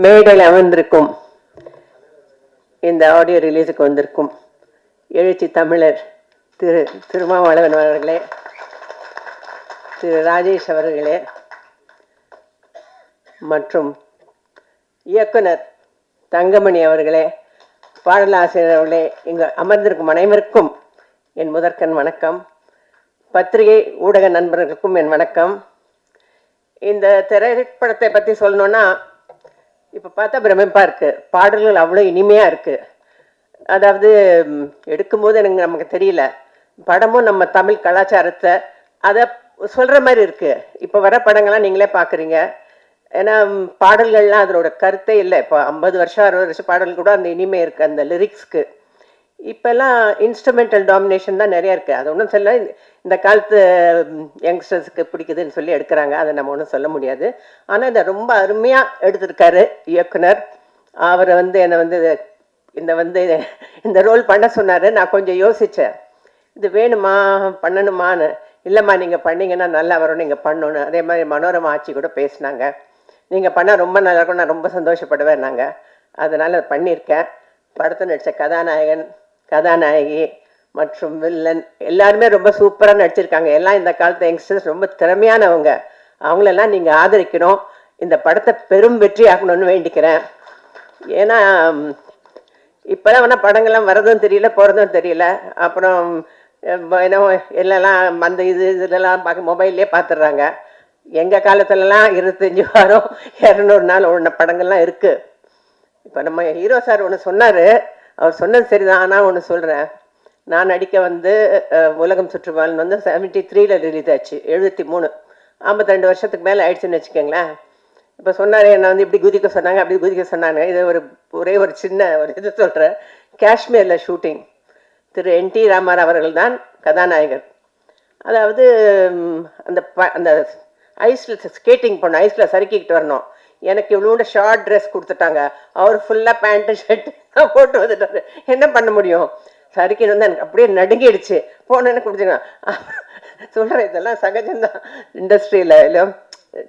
மேடையில் அமர்ந்திருக்கும் இந்த ஆடியோ ரிலீஸுக்கு வந்திருக்கும் எழுச்சி தமிழர் திரு திருமாவளவன் அவர்களே, திரு ராஜேஷ் அவர்களே மற்றும் இயக்குனர் தங்கமணி அவர்களே, பாடலாசிரியர் அவர்களே, இங்கு அமர்ந்திருக்கும் அனைவருக்கும் என் முதற்கண் வணக்கம். பத்திரிகை ஊடக நண்பர்களுக்கும் என் வணக்கம். இந்த திரைப்படத்தை பற்றி சொல்லணுன்னா, இப்போ பார்த்தா பிரமிப்பாக இருக்குது. பாடல்கள் அவ்வளோ இனிமையாக இருக்குது. அதாவது எடுக்கும்போது எனக்கு நமக்கு தெரியல, படமும் நம்ம தமிழ் கலாச்சாரத்தை அதை சொல்கிற மாதிரி இருக்குது. இப்போ வர படங்கள்லாம் நீங்களே பார்க்குறீங்க. ஏன்னா பாடல்கள்லாம் அதனோட கருத்தே இல்லை. இப்போ 50 வருஷம் 60 வருஷம் பாடல் கூட அந்த இனிமை இருக்குது அந்த லிரிக்ஸ்க்கு. இப்போல்லாம் இன்ஸ்ட்ருமெண்டல் டாமினேஷன் தான் நிறையா இருக்குது. அது ஒன்றும் சொல்ல, இந்த காலத்து யங்ஸ்டர்ஸுக்கு பிடிக்குதுன்னு சொல்லி எடுக்கிறாங்க, அதை நம்ம ஒன்றும் சொல்ல முடியாது. ஆனால் இதை ரொம்ப அருமையாக எடுத்திருக்காரு இயக்குனர். அவரை என்னை இந்த ரோல் பண்ண சொன்னார். நான் கொஞ்சம் யோசித்தேன், இது வேணுமா பண்ணணுமான்னு. இல்லைம்மா, நீங்கள் பண்ணிங்கன்னா நல்லா வரும், நீங்கள் பண்ணணும். அதே மாதிரி மனோரமா ஆட்சி கூட பேசினாங்க, நீங்கள் பண்ணால் ரொம்ப நல்லா இருக்கும், நான் ரொம்ப சந்தோஷப்படுவேன் நாங்கள். அதனால் அதை பண்ணியிருக்கேன். படத்தை நடித்த கதாநாயகன், கதாநாயகி மற்றும் வில்லன் எல்லாருமே ரொம்ப சூப்பராக நடிச்சிருக்காங்க. எல்லாம் இந்த காலத்து யங்ஸ்டர்ஸ் ரொம்ப திறமையானவங்க. அவங்களெல்லாம் நீங்கள் ஆதரிக்கணும். இந்த படத்தை பெரும் வெற்றி ஆகணும்னு வேண்டிக்கிறேன். ஏன்னா இப்போதான் வேணால் படங்கள்லாம் வரதும் தெரியல, போகிறதும் தெரியல. அப்புறம் என்ன எல்லாம் அந்த இதெல்லாம் பார்க்க மொபைல்லே பார்த்துடுறாங்க. எங்கள் காலத்துலலாம் 25 வாரம் 200 நாள் ஒன்று படங்கள்லாம் இருக்குது. இப்போ நம்ம ஹீரோ சார் ஒன்று சொன்னார், அவர் சொன்னது சரிதான். ஆனால் ஒன்று சொல்கிறேன், நான் நடிக்க உலகம் சுற்றுவான் 73 ரிலீஸ் ஆச்சு. 73 52 வருஷத்துக்கு மேலே ஆயிடுச்சுன்னு வச்சுக்கோங்களேன். இப்போ சொன்னார், என்னை இப்படி குதிக்க சொன்னாங்க, அப்படி குதிக்க சொன்னாங்க. இது ஒரே ஒரு சின்ன இது சொல்கிறேன். காஷ்மீரில் ஷூட்டிங். திரு NT ராமாராவ் அவர்கள் தான் கதாநாயகர். அதாவது அந்த ஐஸில் ஸ்கேட்டிங் பண்ணோம், ஐஸில் சறுக்கிக்கிட்டு வரணும். எனக்கு இவ்வளோ ஷார்ட் ட்ரெஸ் கொடுத்துட்டாங்க. அவர் ஃபுல்லாக பேண்ட்டு ஷர்ட்டு போட்டு வந்துட்டாரு. என்ன பண்ண முடியும்? சறுக்கின்னு எனக்கு அப்படியே நடுங்கிடுச்சு. போனேன்னு கொடுத்துங்க சொல்கிறேன். இதெல்லாம் சகஜம்தான் இண்டஸ்ட்ரியில். இல்லை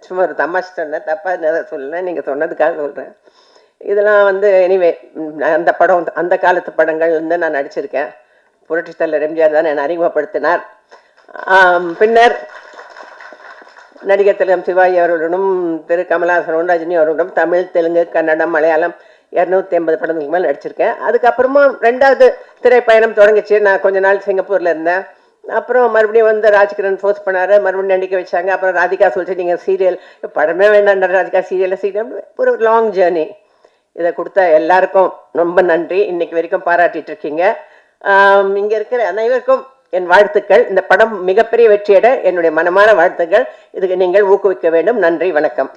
சும்மா ஒரு தமாஷ் சொன்னேன், தப்பாக சொல்லலை, நீங்கள் சொன்னதுக்காக சொல்கிறேன். இதெல்லாம் எனிவே அந்த படம், அந்த காலத்து படங்கள் நான் நடிச்சிருக்கேன். புரட்சித் தலைவர் எம்ஜிஆர் தான் என்னை அறிமுகப்படுத்தினார். பின்னர் நடிகர் திலகம் சிவாஜி அவர்களுடனும் திரு கமலஹாசனும் ரஜினி அவர்களுடன் தமிழ், தெலுங்கு, கன்னடம், மலையாளம் 280 படங்களுக்கு மேலே நடிச்சிருக்கேன். அதுக்கப்புறமா 2வது திரைப்பயணம் தொடங்கிச்சு. நான் கொஞ்ச நாள் சிங்கப்பூரில் இருந்தேன். அப்புறம் மறுபடியும் ராஜ்கிரண் ஃபோர்ஸ் பண்ணார், மறுபடியும் நடிக்க வச்சாங்க. அப்புறம் ராதிகா சொல்லிச்சு, நீங்கள் சீரியல் படமே வேண்டாம், ராதிகா சீரியல் ஒரு லாங் ஜேர்னி. இதை கொடுத்த எல்லாருக்கும் ரொம்ப நன்றி. இன்னைக்கு வரைக்கும் பாராட்டிட்டு இருக்கீங்க. இங்கே இருக்கிற அனைவருக்கும் என் வாழ்த்துக்கள். இந்த படம் மிகப்பெரிய வெற்றியட என்னுடைய மனமான வாழ்த்துக்கள். இதுக்கு நீங்கள் ஊக்குவிக்க வேண்டும். நன்றி, வணக்கம்.